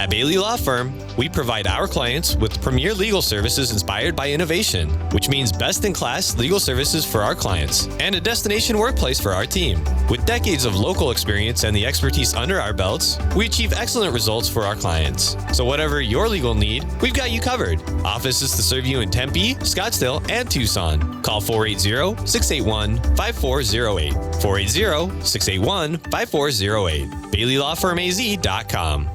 At Bailey Law Firm, we provide our clients with premier legal services inspired by innovation, which means best-in-class legal services for our clients and a destination workplace for our team. With decades of local experience and the expertise under our belts, we achieve excellent results for our clients. So whatever your legal need, we've got you covered. Offices to serve you in Tempe, Scottsdale, and Tucson. Call 480-681-5408. 480-681-5408. BaileyLawFirmAZ.com.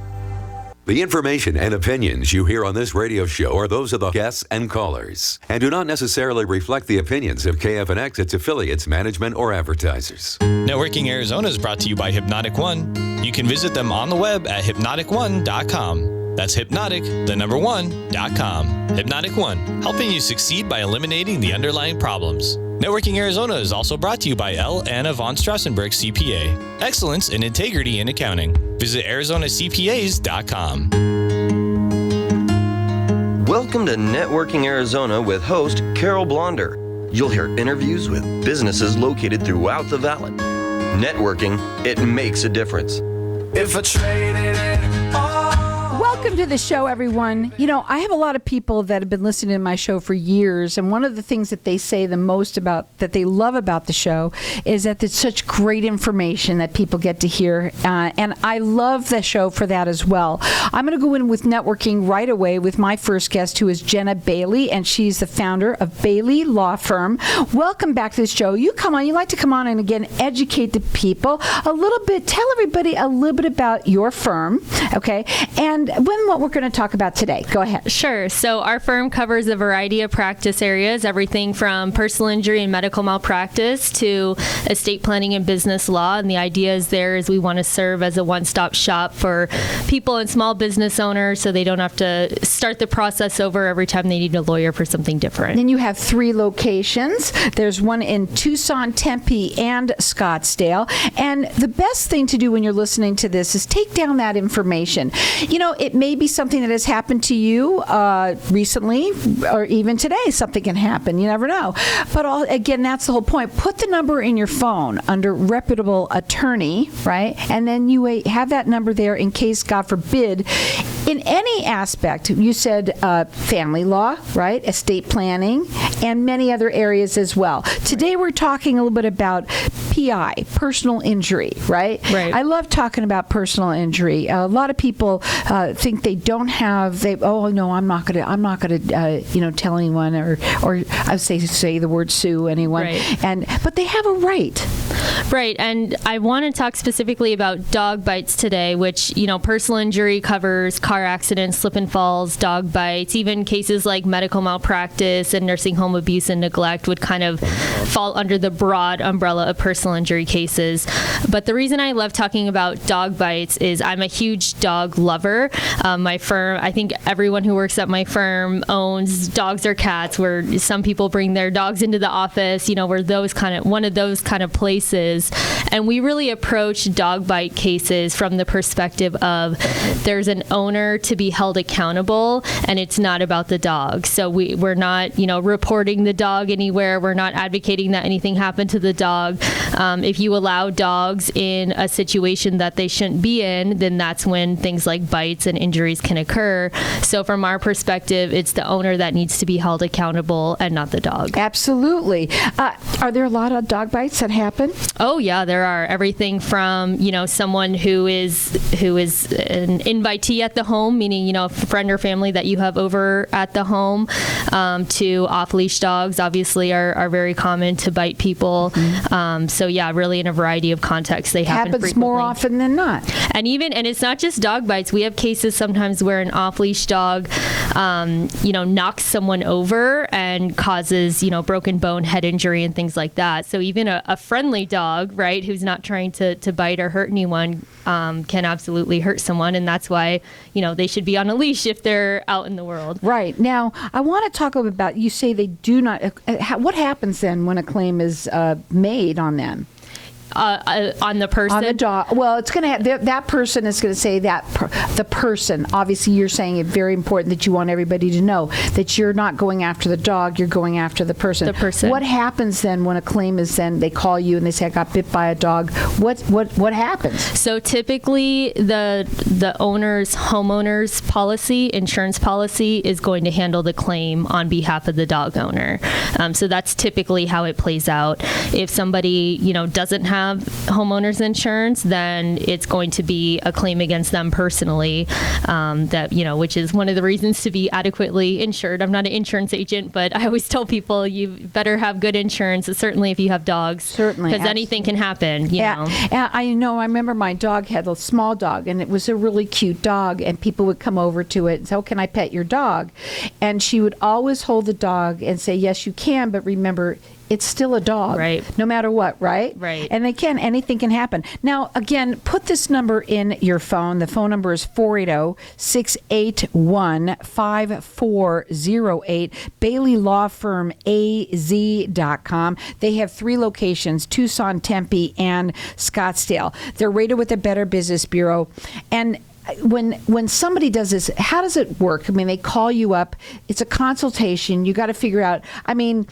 The information and opinions you hear on this radio show are those of the guests and callers and do not necessarily reflect the opinions of KFNX, its affiliates, management, or advertisers. Networking Arizona is brought to you by Hypnotic One. You can visit them on the web at hypnotic1.com. That's hypnotic1.com. Hypnotic One, helping you succeed by eliminating the underlying problems. Networking Arizona is also brought to you by L. Anna von Strassenberg CPA. Excellence in integrity in accounting. Visit ArizonaCPAs.com. Welcome to Networking Arizona with host Carol Blonder. You'll hear interviews with businesses located throughout the valley. Networking, it makes a difference. If I traded it all. Welcome to the show, everyone. You know, I have a lot of people that have been listening to my show for years, and one of the things that they say the most about, that they love about the show, is that it's such great information that people get to hear, and I love the show for that as well. I'm going to go in with networking right away with my first guest, who is Jenna Bailey, and she's the founder of Bailey Law Firm. Welcome back to the show. You like to come on and, again, educate the people a little bit, tell everybody a little bit about your firm, okay, and what we're going to talk about today. Go ahead. Sure. So our firm covers a variety of practice areas, everything from personal injury and medical malpractice to estate planning and business law. And the idea is we want to serve as a one-stop shop for people and small business owners so they don't have to start the process over every time they need a lawyer for something different. And then you have 3 locations. There's one in Tucson, Tempe, and Scottsdale. And the best thing to do when you're listening to this is take down that information. You know, it may be something that has happened to you recently, or even today. Something can happen. You never know. But again, that's the whole point. Put the number in your phone under reputable attorney, right? And then you have that number there in case, God forbid, in any aspect. You said family law, right? Estate planning, and many other areas as well. Today we're talking a little bit about PI, personal injury, right? Right. I love talking about personal injury. A lot of people think they don't have. Oh no, I'm not gonna tell anyone or I say the word sue anyone. Right. But they have a right. Right, and I want to talk specifically about dog bites today, which, personal injury covers car accidents, slip and falls, dog bites, even cases like medical malpractice and nursing home abuse and neglect would kind of fall under the broad umbrella of personal injury cases. But the reason I love talking about dog bites is I'm a huge dog lover. My firm, I think everyone who works at my firm owns dogs or cats, where some people bring their dogs into the office, we're one of those kind of places. And we really approach dog bite cases from the perspective of there's an owner to be held accountable, and it's not about the dog. So we're not, reporting the dog anywhere. We're not advocating that anything happened to the dog. If you allow dogs in a situation that they shouldn't be in, then that's when things like bites and injuries can occur. So from our perspective, it's the owner that needs to be held accountable and not the dog. Absolutely. Are there a lot of dog bites that happen? Oh yeah, there are. Everything from, someone who is an invitee at the home, meaning, a friend or family that you have over at the home, to off-leash dogs, obviously are very common to bite people. Mm-hmm. So yeah, really in a variety of contexts, they happen happens frequently. More often than not. And it's not just dog bites. We have cases sometimes where an off-leash dog, knocks someone over and causes, broken bone, head injury, and things like that. So even a friendly dog, right, who's not trying to bite or hurt anyone, can absolutely hurt someone. And that's why, they should be on a leash if they're out in the world. Right. Now, I want to talk about, you say they do not, what happens then when a claim is made on them? on the person. On the dog. Well, it's going to have, that person is going to say that the person. Obviously, you're saying it's very important that you want everybody to know that you're not going after the dog, you're going after the person. The person. What happens then when a claim is then they call you and they say I got bit by a dog? What happens? So typically the homeowner's policy, insurance policy, is going to handle the claim on behalf of the dog owner. So that's typically how it plays out. If somebody, doesn't have homeowner's insurance, then it's going to be a claim against them personally, which is one of the reasons to be adequately insured. I'm not an insurance agent, but I always tell people you better have good insurance, certainly if you have dogs. Certainly. Because anything can happen, you know. I remember my dog had a small dog, and it was a really cute dog, and people would come over to it and say, oh, can I pet your dog? And she would always hold the dog and say, yes, you can, but remember, it's still a dog, right? No matter what, right? Right. And anything can happen. Now, again, put this number in your phone. The phone number is 480-681-5408. Bailey Law Firm AZ.com. They have 3 locations: Tucson, Tempe, and Scottsdale. They're rated with the Better Business Bureau. And when somebody does this, how does it work? I mean, they call you up. It's a consultation. You got to figure out. I mean,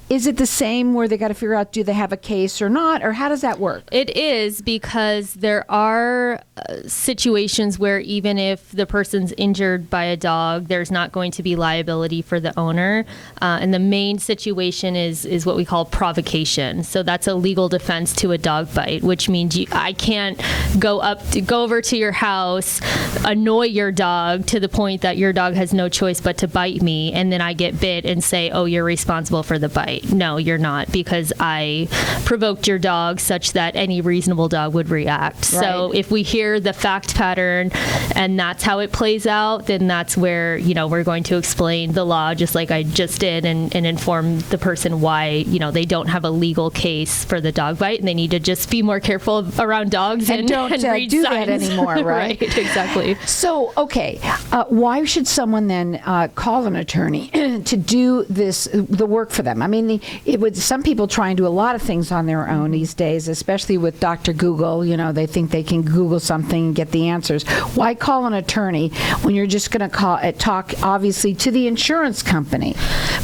is it the same where they got to figure out, do they have a case or not, or how does that work? It is, because there are situations where even if the person's injured by a dog, there's not going to be liability for the owner. And the main situation is what we call provocation. So that's a legal defense to a dog bite, which means I can't go over to your house, annoy your dog to the point that your dog has no choice but to bite me, and then I get bit and say, oh, you're responsible for the bite. No, you're not, because I provoked your dog such that any reasonable dog would react. Right. So if we hear the fact pattern and that's how it plays out, then that's where, we're going to explain the law just like I just did and inform the person why, they don't have a legal case for the dog bite, and they need to just be more careful around dogs and don't read do signs. that anymore, right? Right, exactly. So, okay, why should someone then call an attorney to do the work for them? I mean, some people try and do a lot of things on their own these days, especially with Dr. Google. They think they can Google something and get the answers. Why call an attorney when you're just going to talk, obviously, to the insurance company?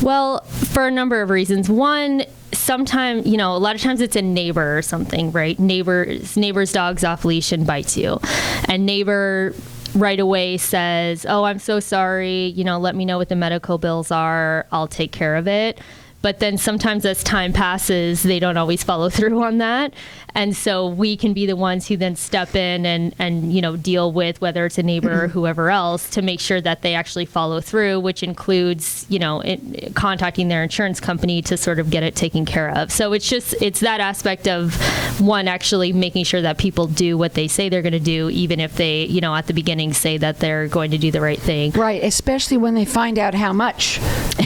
Well, for a number of reasons. One, sometimes, a lot of times it's a neighbor or something, right? Neighbor's dog's off leash and bites you. And neighbor right away says, oh, I'm so sorry, let me know what the medical bills are. I'll take care of it. But then sometimes as time passes, they don't always follow through on that. And so we can be the ones who then step in and deal with, whether it's a neighbor or whoever else, to make sure that they actually follow through, which includes, contacting their insurance company to sort of get it taken care of. So it's that aspect of, one, actually making sure that people do what they say they're going to do, even if they, at the beginning say that they're going to do the right thing. Right. Especially when they find out how much.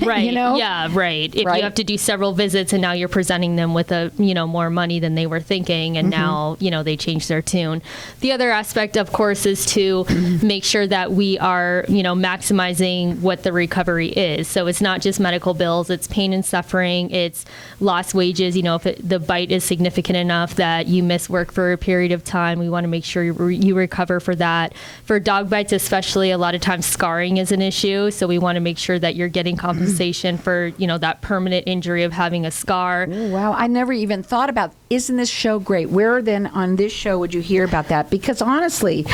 Right. Yeah. Right. If you have to do several visits and now you're presenting them with more money than they were thinking, and now they change their tune. The other aspect, of course, is to make sure that we are maximizing what the recovery is. So it's not just medical bills, it's pain and suffering, it's lost wages. If the bite is significant enough that you miss work for a period of time, we want to make sure you recover for that. For dog bites especially, a lot of times scarring is an issue, so we want to make sure that you're getting compensation for that permanent injury of having a scar. Oh, wow, I never even thought about, isn't this show great? Where then on this show would you hear about that? Because honestly,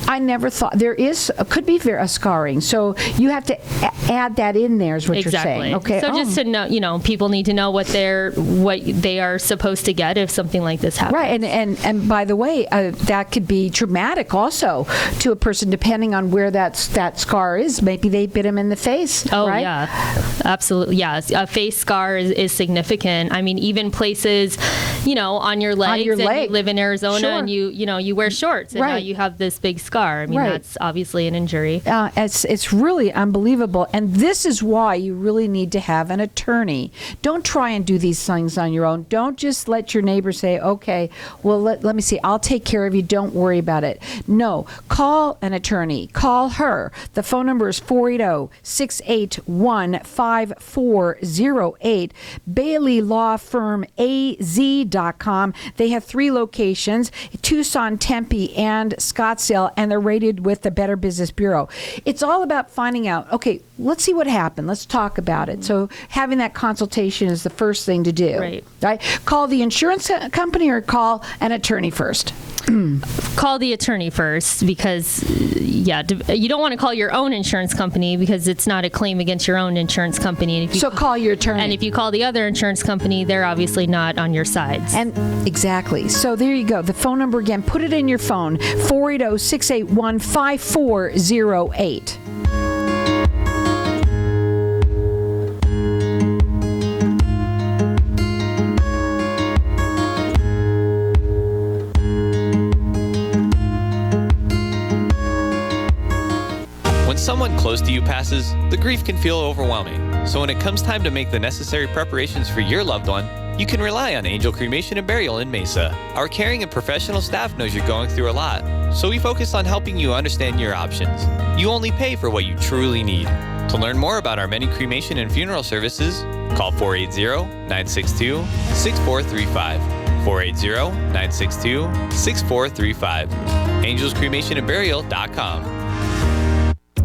I never thought could be a scarring. So you have to add that in there is what you're saying. Okay. So just to know, people need to know what they are supposed to get if something like this happens. Right. And by the way, that could be traumatic also to a person depending on where that scar is. Maybe they bit him in the face. Oh, right? Yeah. Absolutely. Yeah. A face scar is significant. I mean, even places, on your legs. You live in Arizona, sure. And you wear shorts, and now you have this big scar. I mean, that's obviously an injury. It's really unbelievable, and this is why you really need to have an attorney. Don't try and do these things on your own. Don't just let your neighbor say, okay, well, let me see, I'll take care of you, don't worry about it. No, call an attorney. Call her. The phone number is 480-681-5408. Bailey Law Firm AZ.com. ForAidTherapy.com. They have 3 locations, Tucson, Tempe, and Scottsdale, and they're rated with the Better Business Bureau. It's all about finding out, okay, let's see what happened. Let's talk about it. So having that consultation is the first thing to do. Right? Call the insurance company or call an attorney first. Call the attorney first because, you don't want to call your own insurance company because it's not a claim against your own insurance company. And if you call your attorney. And if you call the other insurance company, they're obviously not on your side. And exactly. So there you go. The phone number again, put it in your phone, 480-681-5408. When someone close to you passes, the grief can feel overwhelming. So when it comes time to make the necessary preparations for your loved one, you can rely on Angel Cremation and Burial in Mesa. Our caring and professional staff knows you're going through a lot, so we focus on helping you understand your options. You only pay for what you truly need. To learn more about our many cremation and funeral services, call 480-962-6435. 480-962-6435. AngelsCremationandBurial.com.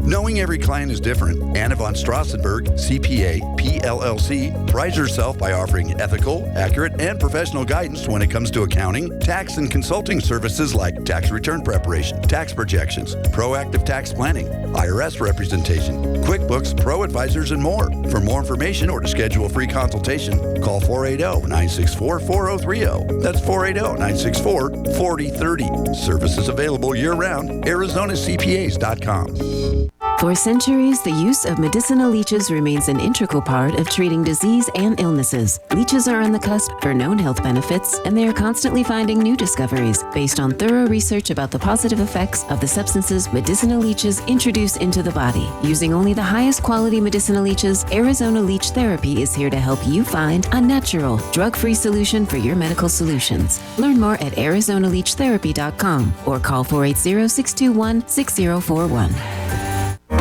Knowing every client is different, Anna von Strassenberg, CPA, PLLC, prides herself by offering ethical, accurate, and professional guidance when it comes to accounting, tax, and consulting services like tax return preparation, tax projections, proactive tax planning, IRS representation, QuickBooks, Pro Advisors, and more. For more information or to schedule a free consultation, call 480-964-4030. That's 480-964-4030. Services available year-round. ArizonaCPAs.com. For centuries, the use of medicinal leeches remains an integral part of treating disease and illnesses. Leeches are on the cusp for known health benefits, and they are constantly finding new discoveries based on thorough research about the positive effects of the substances medicinal leeches introduce into the body. Using only the highest quality medicinal leeches, Arizona Leech Therapy is here to help you find a natural, drug-free solution for your medical solutions. Learn more at ArizonaLeechTherapy.com or call 480-621-6041.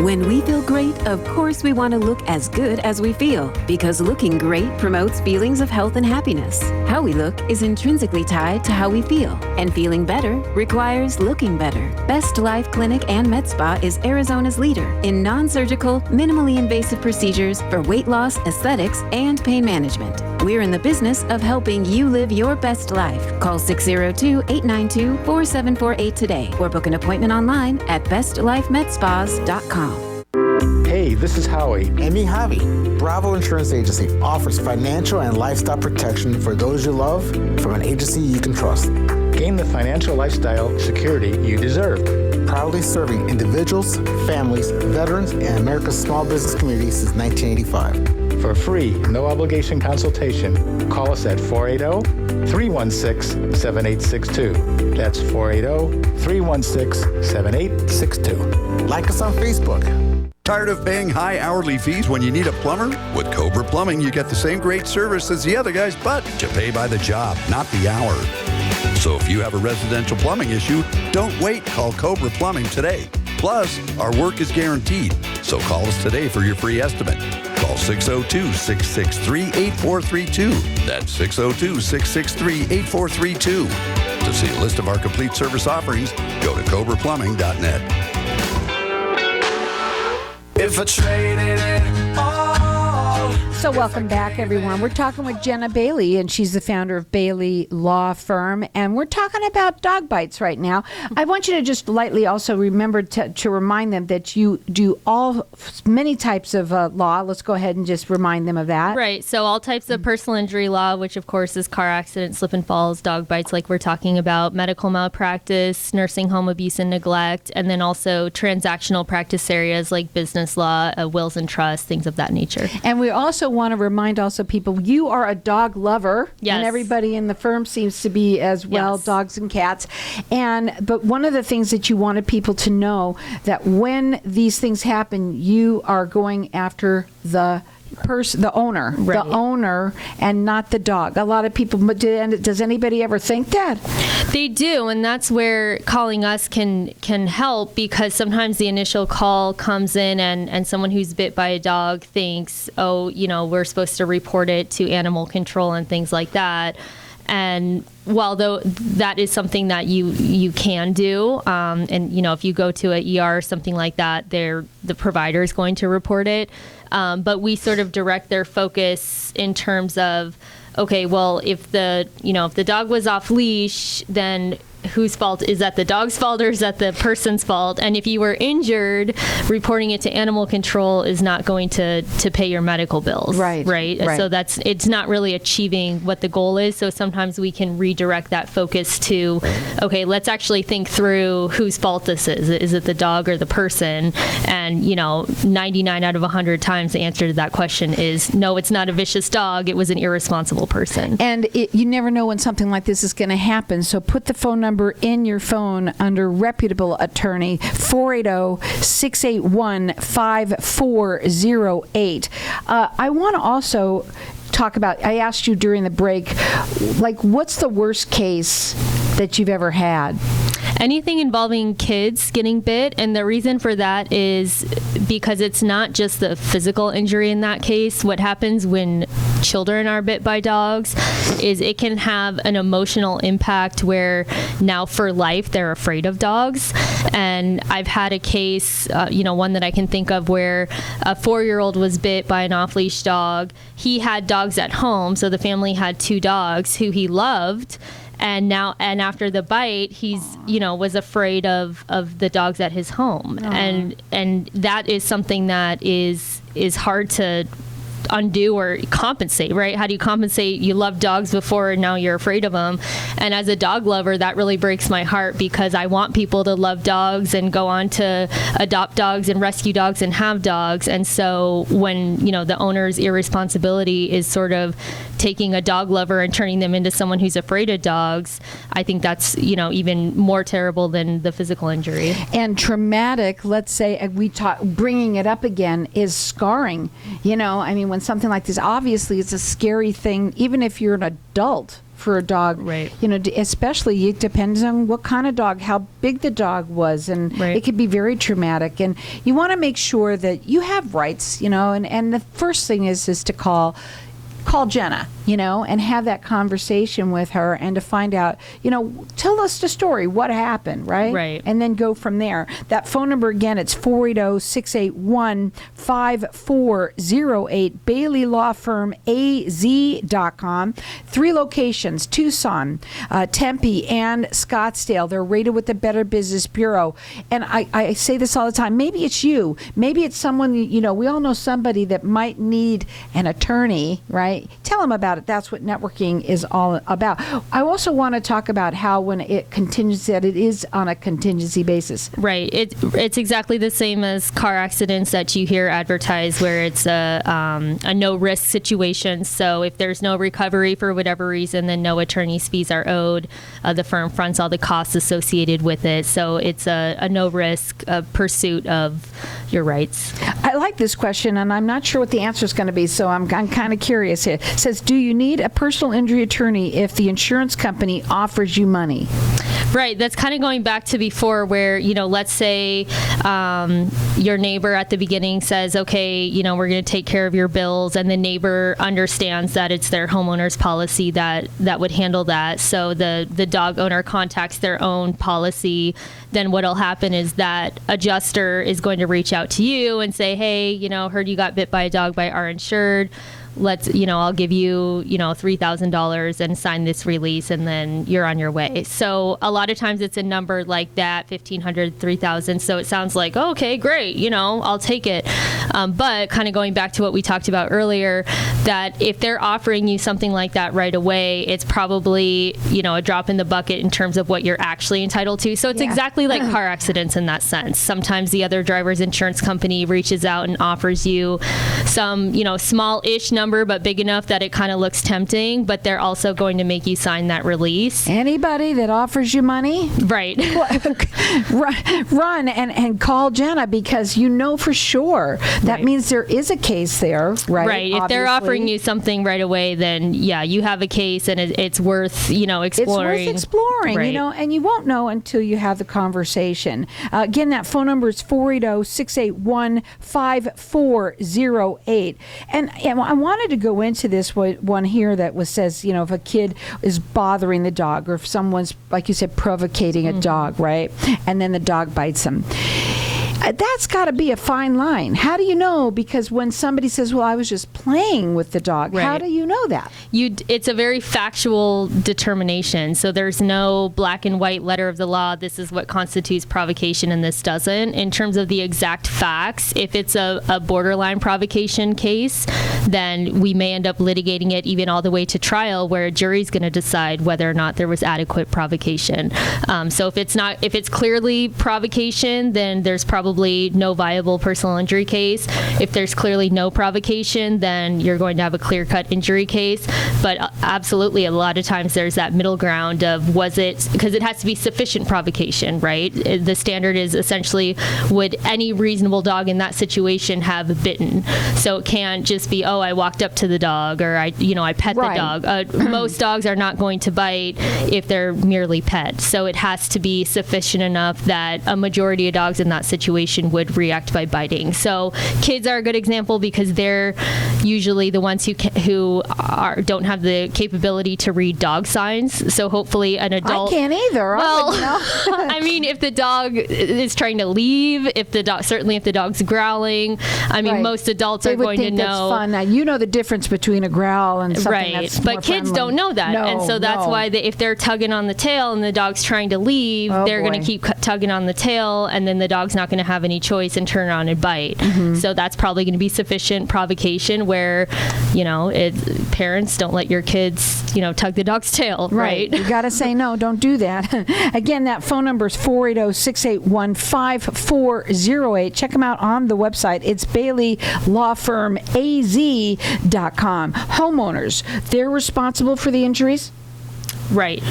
When we feel great, of course we want to look as good as we feel, because looking great promotes feelings of health and happiness. How we look is intrinsically tied to how we feel, and feeling better requires looking better. Best Life Clinic and Med Spa is Arizona's leader in non-surgical, minimally invasive procedures for weight loss, aesthetics, and pain management. We're in the business of helping you live your best life. Call 602-892-4748 today or book an appointment online at bestlifemedspas.com. Hey, this is Howie. And me, Javi. Bravo Insurance Agency offers financial and lifestyle protection for those you love from an agency you can trust. Gain the financial lifestyle security you deserve. Proudly serving individuals, families, veterans, and America's small business community since 1985. For a free, no-obligation consultation, call us at 480-316-7862. That's 480-316-7862. Like us on Facebook. Tired of paying high hourly fees when you need a plumber? With Cobra Plumbing, you get the same great service as the other guys, but you pay by the job, not the hour. So if you have a residential plumbing issue, don't wait. Call Cobra Plumbing today. Plus, our work is guaranteed. So call us today for your free estimate. Call 602-663-8432. That's 602-663-8432. To see a list of our complete service offerings, go to cobraplumbing.net. If I traded it all. So welcome back, everyone. We're talking with Jenna Bailey, and she's the founder of Bailey Law Firm, and we're talking about dog bites right now. I want you to just lightly also remember to remind them that you do many types of law. Let's go ahead and just remind them of that. Right. So all types of personal injury law, which of course is car accidents, slip and falls, dog bites like we're talking about, medical malpractice, nursing home abuse and neglect, and then also transactional practice areas like business law, wills and trusts, things of that nature. And we also want to remind people, you are a dog lover. Yes. And everybody in the firm seems to be as well, yes. Dogs and cats. But one of the things that you wanted people to know, that when these things happen, you are going after the owner, right. The owner, and not the dog. A lot of people, does anybody ever think that? They do, and that's where calling us can help, because sometimes the initial call comes in and someone who's bit by a dog thinks, we're supposed to report it to animal control and things like that. And while though that is something that you can do, and if you go to an ER or something like that, the provider is going to report it. But we sort of direct their focus in terms of, okay, well, if the dog was off leash, then whose fault? Is that the dog's fault or is that the person's fault? And if you were injured, reporting it to animal control is not going to pay your medical bills. Right. So it's not really achieving what the goal is. So sometimes we can redirect that focus to, okay, let's actually think through whose fault this is. Is it the dog or the person? And 99 out of 100 times the answer to that question is no, it's not a vicious dog. It was an irresponsible person. And you never know when something like this is going to happen. So put the phone number in your phone under reputable attorney, 480-681-5408. I want to also talk about, I asked you during the break, like, what's the worst case that you've ever had? Anything involving kids getting bit, and the reason for that is because it's not just the physical injury in that case. What happens when children are bit by dogs is it can have an emotional impact where now for life they're afraid of dogs. And I've had a case, one that I can think of, where a 4-year-old was bit by an off-leash dog. He had dogs at home, so the family had 2 dogs who he loved. And after the bite, he's, was afraid of the dogs at his home. And that is something that is hard to undo or compensate, right? How do you compensate? You loved dogs before and now you're afraid of them. And as a dog lover, that really breaks my heart because I want people to love dogs and go on to adopt dogs and rescue dogs and have dogs. And so when, the owner's irresponsibility is sort of taking a dog lover and turning them into someone who's afraid of dogs, I think that's, even more terrible than the physical injury. And traumatic, let's say, bringing it up again, is scarring. When something like this, obviously it's a scary thing, even if you're an adult, for a dog. Right. Especially it depends on what kind of dog, how big the dog was, and it could be very traumatic. And you want to make sure that you have rights, and the first thing is to call Jenna, and have that conversation with her and to find out, tell us the story, what happened, right? Right. And then go from there. That phone number again, it's 480-681-5408, Bailey Law Firm, AZ.com. 3 locations, Tucson, Tempe, and Scottsdale. They're rated with the Better Business Bureau. And I say this all the time. Maybe it's you. Maybe it's someone, we all know somebody that might need an attorney, right? Tell them about it. That's what networking is all about. I also want to talk about how when it continues, that it is on a contingency basis. Right. It's exactly the same as car accidents that you hear advertised, where it's a no-risk situation. So if there's no recovery for whatever reason, then no attorney's fees are owed. The firm fronts all the costs associated with it. So it's a no-risk pursuit of your rights. I like this question, and I'm not sure what the answer is going to be, so I'm kind of curious here. It says, do you need a personal injury attorney if the insurance company offers you money? Right. That's kind of going back to before where, let's say your neighbor at the beginning says, okay, we're going to take care of your bills. And the neighbor understands that it's their homeowner's policy that would handle that. So the dog owner contacts their own policy. Then what'll happen is that adjuster is going to reach out to you and say, hey, heard you got bit by a dog by our insured. I'll give you, $3,000 and sign this release, and then you're on your way. So a lot of times it's a number like that, $1,500, $3,000. So it sounds like, oh, okay, great, I'll take it. But kind of going back to what we talked about earlier, that if they're offering you something like that right away, it's probably, a drop in the bucket in terms of what you're actually entitled to. So it's exactly like car accidents in that sense. Sometimes the other driver's insurance company reaches out and offers you some, small-ish number, but big enough that it kind of looks tempting, but they're also going to make you sign that release. Anybody that offers you money, right, run and call Jenna, because for sure that means there is a case there, right? Right. If they're offering you something right away, then you have a case, and it's worth exploring. It's worth exploring, right. And you won't know until you have the conversation. Again, that phone number is 480-681-5408, and I want wanted to go into this one here that says, if a kid is bothering the dog, or if someone's, like you said, provocating a dog, right? And then the dog bites them. That's got to be a fine line. How do you know? Because when somebody says, well, I was just playing with the dog, how do you know that? It's a very factual determination. So there's no black and white letter of the law. This is what constitutes provocation and this doesn't. In terms of the exact facts, if it's a borderline provocation case, then we may end up litigating it even all the way to trial, where a jury's going to decide whether or not there was adequate provocation. So if it's clearly provocation, then there's probably no viable personal injury case. If there's clearly no provocation, then you're going to have a clear-cut injury case. But absolutely, a lot of times there's that middle ground of because it has to be sufficient provocation, right? The standard is essentially, would any reasonable dog in that situation have bitten? So it can't just be, I walked up to the dog, or I pet the dog. Most dogs are not going to bite if they're merely pet. So it has to be sufficient enough that a majority of dogs in that situation would react by biting. So kids are a good example because they're usually the ones who don't have the capability to read dog signs. So hopefully an adult... I can't either. Well, I mean, if the dog is trying to leave, if the dog's growling, I mean, most adults are going to know. That's fun. Now, you know the difference between a growl and something that's more but kids friendly. don't know that. And so that's why if they're tugging on the tail and the dog's trying to leave, they're going to keep tugging on the tail, and then the dog's not going to have any choice and turn around and bite. So that's probably going to be sufficient provocation where, parents don't let your kids, tug the dog's tail, right? You got to say, no, don't do that. Again, that phone number is 480-681-5408. Check them out on the website. It's BaileyLawFirmAZ.com. Homeowners, they're responsible for the injuries? Right.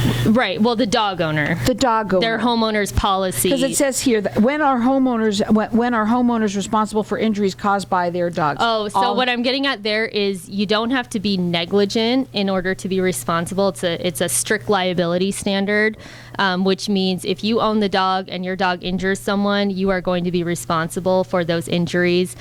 Well, the dog owner. Their homeowner's policy. Because it says here that when are homeowners responsible for injuries caused by their dogs? What I'm getting at there is you don't have to be negligent in order to be responsible. It's a strict liability standard, which means if you own the dog and your dog injures someone, you are going to be responsible for those injuries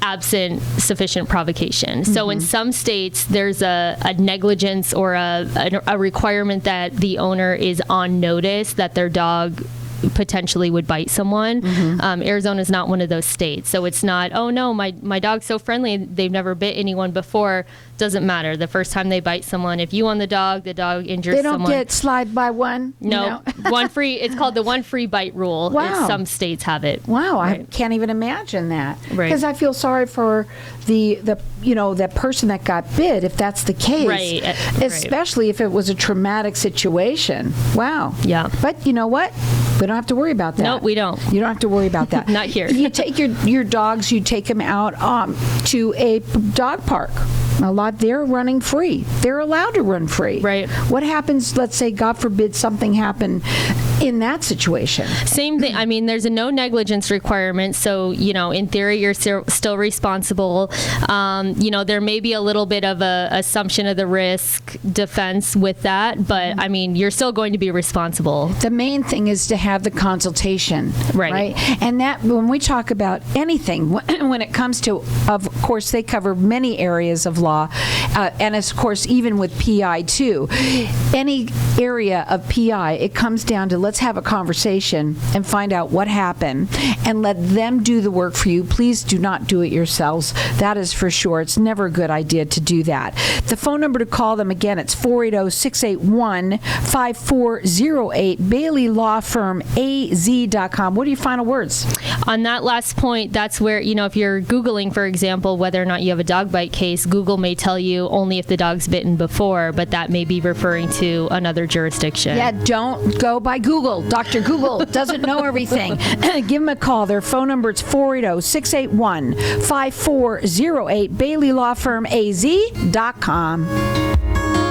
absent sufficient provocation. So in some states, there's a negligence or a requirement that the owner is on notice that their dog potentially would bite someone. Arizona is not one of those states. So it's not, oh no, my dog's so friendly, they've never bit anyone before. Doesn't matter. The first time they bite someone, if you own the dog injures someone. They don't get slide by one? No. One free, it's called the one free bite rule. Wow. Some states have it. Wow, right. I can't even imagine that. Right. Because I feel sorry for that person that got bit, if that's the case. Right. Especially if it was a traumatic situation. Wow. Yeah. But you know what? We don't have to worry about that. No, we don't. You don't have to worry about that. Not here. You take your dogs, you take them out to a dog park. They're running free. They're allowed to run free. Right. What happens, let's say, God forbid, something happened in that situation? Same thing. I mean, there's a no negligence requirement. So, in theory, you're still responsible. There may be a little bit of a assumption of the risk defense with that. But, I mean, you're still going to be responsible. The main thing is to have the consultation. Right. And that, when we talk about anything, when it comes to, of course, they cover many areas of law. And, of course, even with PI, too. Any area of PI, it comes down to let's have a conversation and find out what happened and let them do the work for you. Please do not do it yourselves. That is for sure. It's never a good idea to do that. The phone number to call them, again, it's 480-681-5408, BaileyLawFirmAZ.com. What are your final words? On that last point, that's where, if you're Googling, for example, whether or not you have a dog bite case, Google may tell you only if the dog's bitten before, but that may be referring to another jurisdiction. Yeah, don't go by Google. Dr. Google doesn't know everything. Give them a call. Their phone number is 480-681-5408, BaileyLawFirmAZ.com.